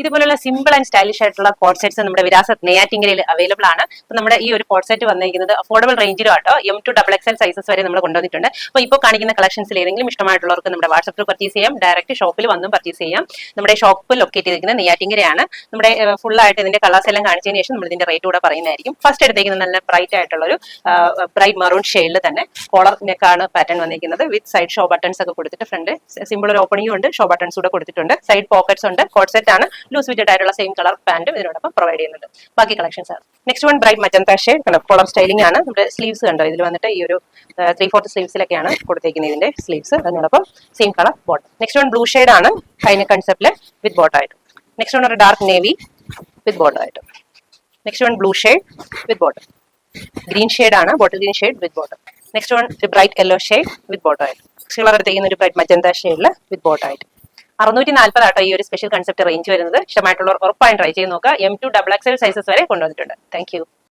ഇതുപോലുള്ള simple and stylish ആയിട്ടുള്ള code sets നമ്മുടെ വിരാസത്ത് നെയ്യാറ്റിങ്കരയിൽ അവൈലബിൾ ആണ്. അപ്പോൾ നമ്മുടെ ഈ ഒരു കോഡ് സെറ്റ് വന്നിരിക്കുന്നത് അഫോർഡബിൾ റേഞ്ചിലും ആട്ടോ. M to XXL സൈസസ് വരെ നമ്മൾ കൊണ്ടുവന്നിട്ടുണ്ട്. അപ്പോൾ ഇപ്പോൾ കാണിക്കുന്ന കളക്ഷൻസിൽ ഏതെങ്കിലും ഇഷ്ടമായിട്ടുള്ളവർക്ക് നമ്മുടെ വാട്സ്ആപ്പിൽ പർച്ചേസ് ചെയ്യാം, ഡയറക്റ്റ് ഷോപ്പിൽ വന്നും പർച്ചേസ് ചെയ്യാം. നമ്മുടെ ഷോപ്പ് ലൊക്കേറ്റ് ചെയ്തിരിക്കുന്നത് നെയ്യാറ്റിങ്കരയാണ്. നമ്മുടെ ഫുൾ ആയിട്ട് ഇതിന്റെ കളേഴ്സ് എല്ലാം കാണിച്ചതിന് ശേഷം നമ്മൾ ഇതിന്റെ റേറ്റ് കൂടെ പറയുന്നതായിരിക്കും. ഫസ്റ്റ് എടുത്തേക്കുന്നത് നല്ല ബ്രൈറ്റ് ആയിട്ടുള്ള ഒരു ബ്രൈറ്റ് മെറൂൺ ഷെയ്ഡിൽ തന്നെ കോളർ നെക്കാണ് പാറ്റേൺ വന്നിരിക്കുന്നത്. വിത്ത് സൈഡ് ഷോ ബട്ടൺസ് ഒക്കെ കൊടുത്തിട്ട് ഫ്രണ്ട് സിമ്പിൾ ഒരു ഓപ്പണിംഗും ഉണ്ട്, ഷോ ബട്ടൺസ് കൂടെ കൊടുത്തിട്ടുണ്ട്. സൈഡ് പോക്കറ്റ്സ് ഉണ്ട്. കോഡ് സെറ്റ് ആണ്. ലൂസ് ഫിറ്റഡ് ആയിട്ടുള്ള സെയിം കളർ പാന്റും ഇതിനോടൊപ്പം പ്രൊവൈഡ് ചെയ്യുന്നുണ്ട്. ബാക്കി കളക്ഷൻസ് ആണ്. Next one bright magenta shade കണ്ടോ, കോളർ സ്റ്റൈലിംഗ് ആണ്. നമ്മുടെ സ്ലീവ്സ് കണ്ടോ, ഇതിൽ വന്നിട്ട് ഈ ഒരു 3/4 സ്ലീവ്സിലൊക്കെയാണ് കൊടുത്തേക്കുന്നത് ഇതിന്റെ സ്ലീവ്സ്. അതിനോടൊപ്പം same colour bottom. Next one blue shade ആണ്, കഴിഞ്ഞ കൺസെപ്റ്റില് വിത്ത് ബോട്ടം ആയിട്ട്. നെക്സ്റ്റ് വൺ ഒരു ഡാർക്ക് നേവി വിത്ത് ബോട്ടം ആയിട്ട്. Next one blue shade with bottom. Green shade ആണ്, bottle green shade with bottom. Next one bright yellow shade with bottom ആയിട്ട്. Next colour എടുത്തേക്കുന്ന ഒരു ബ്രൈറ്റ് മജന്ത ഷെയ്ഡിൽ വിത്ത് bottom ആയിട്ട്. 640 ആട്ടോ ഈ ഒരു സ്പെഷ്യൽ കൺസെപ്റ്റ് റേഞ്ച് വരുന്നത്. ഇഷ്ടമായിട്ടുള്ളവർ ഉറപ്പായും ട്രൈ ചെയ്ത് നോക്കുക. M to XXL സൈസസ് വരെ കൊണ്ടുവന്നിട്ടുണ്ട്. Thank you.